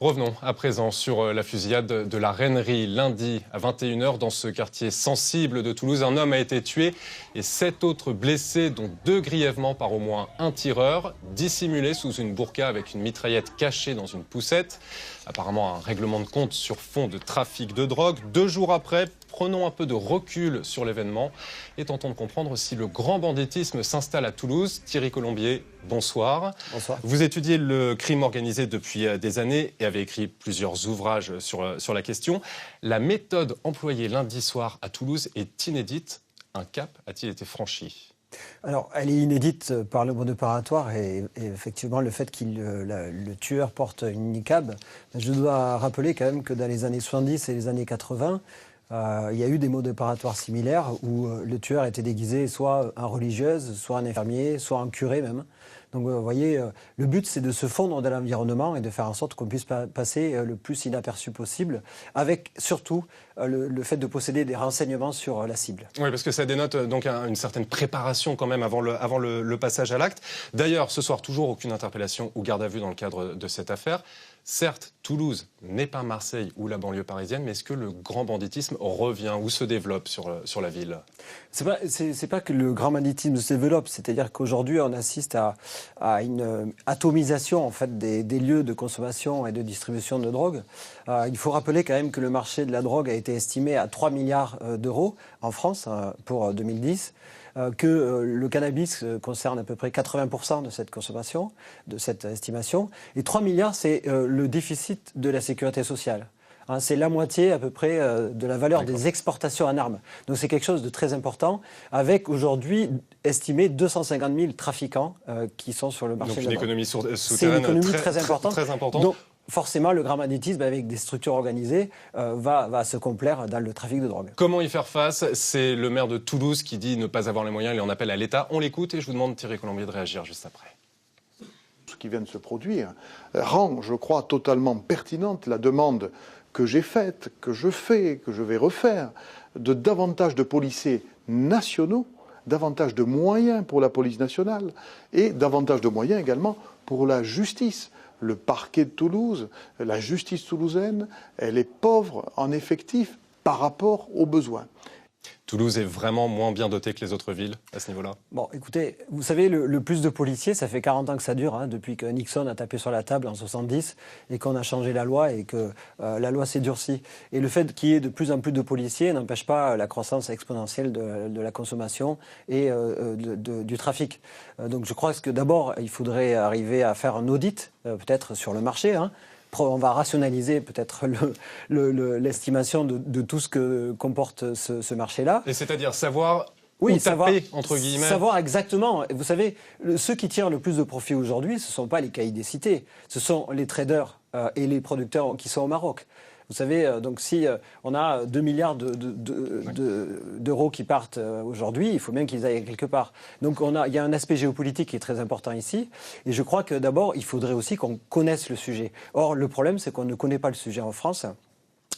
Revenons à présent sur la fusillade de la Reinerie. Lundi à 21 h dans ce quartier sensible de Toulouse, un homme a été tué et 7 autres blessés, dont 2 grièvement par au moins un tireur, dissimulés sous une burqa avec une mitraillette cachée dans une poussette. Apparemment un règlement de compte sur fond de trafic de drogue. 2 jours après, prenons un peu de recul sur l'événement et tentons de comprendre si le grand banditisme s'installe à Toulouse. Thierry Colombier, bonsoir. Bonsoir. Vous étudiez le crime organisé depuis des années et avez écrit plusieurs ouvrages sur la question. La méthode employée lundi soir à Toulouse est inédite. Un cap a-t-il été franchi ? Alors, elle est inédite par le mode opératoire et effectivement le fait que le tueur porte une niqab. Je dois rappeler quand même que dans les années 70 et les années 80, il y a eu des modes opératoires similaires où le tueur était déguisé soit en religieuse, soit en infirmier, soit en curé même. Donc vous voyez, le but c'est de se fondre dans l'environnement et de faire en sorte qu'on puisse passer le plus inaperçu possible, avec surtout le fait de posséder des renseignements sur la cible. Oui, parce que ça dénote donc une certaine préparation quand même avant le passage à l'acte. D'ailleurs, ce soir, toujours aucune interpellation ou garde à vue dans le cadre de cette affaire. Certes, Toulouse n'est pas Marseille ou la banlieue parisienne, mais est-ce que le grand banditisme revient ou se développe sur la ville ? C'est pas que le grand banditisme se développe, c'est-à-dire qu'aujourd'hui on assiste à une atomisation en fait des lieux de consommation et de distribution de drogue. Il faut rappeler quand même que le marché de la drogue a été estimé à 3 milliards d'euros en France pour 2010. Que le cannabis concerne à peu près 80% de cette consommation, de cette estimation. Et 3 milliards, c'est le déficit de la sécurité sociale. C'est la moitié à peu près de la valeur des exportations en armes. Donc c'est quelque chose de très important, avec aujourd'hui estimé 250 000 trafiquants qui sont sur le marché de la drogue. Donc une économie souterraine. C'est une économie très importante. Très importante. Donc, forcément, le grand banditisme, avec des structures organisées, va se complaire dans le trafic de drogue. Comment y faire face ? C'est le maire de Toulouse qui dit ne pas avoir les moyens, il en appelle à l'État. On l'écoute et je vous demande, Thierry Colombier, de réagir juste après. Ce qui vient de se produire rend, je crois, totalement pertinente la demande que j'ai faite, que je fais, que je vais refaire, de davantage de policiers nationaux, davantage de moyens pour la police nationale et davantage de moyens également pour la justice. Le parquet de Toulouse, la justice toulousaine, elle est pauvre en effectifs par rapport aux besoins. Toulouse est vraiment moins bien dotée que les autres villes à ce niveau-là ? Bon, écoutez, vous savez, le plus de policiers, ça fait 40 ans que ça dure, depuis que Nixon a tapé sur la table en 70 et qu'on a changé la loi et que la loi s'est durcie. Et le fait qu'il y ait de plus en plus de policiers n'empêche pas la croissance exponentielle de la consommation et du trafic. Donc je crois que d'abord, il faudrait arriver à faire un audit, peut-être sur le marché, On va rationaliser peut-être l'estimation de tout ce que comporte ce marché-là. Et c'est-à-dire savoir où taper, entre guillemets. Savoir exactement. Vous savez, ceux qui tirent le plus de profit aujourd'hui, ce ne sont pas les caïds des cités, ce sont les traders et les producteurs qui sont au Maroc. Vous savez, donc si on a 2 milliards d'euros qui partent aujourd'hui, il faut bien qu'ils aillent quelque part. Donc il y a un aspect géopolitique qui est très important ici. Et je crois que d'abord, il faudrait aussi qu'on connaisse le sujet. Or, le problème, c'est qu'on ne connaît pas le sujet en France.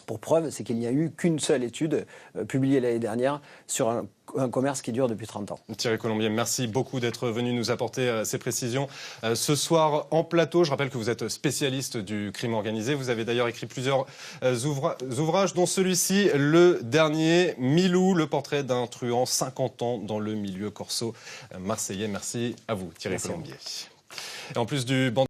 Pour preuve, c'est qu'il n'y a eu qu'une seule étude publiée l'année dernière sur un commerce qui dure depuis 30 ans. Thierry Colombier, merci beaucoup d'être venu nous apporter ces précisions ce soir en plateau. Je rappelle que vous êtes spécialiste du crime organisé. Vous avez d'ailleurs écrit plusieurs ouvrages, dont celui-ci, le dernier, Milou, le portrait d'un truand 50 ans dans le milieu corso marseillais. Merci à vous, Thierry Colombier. Et en plus du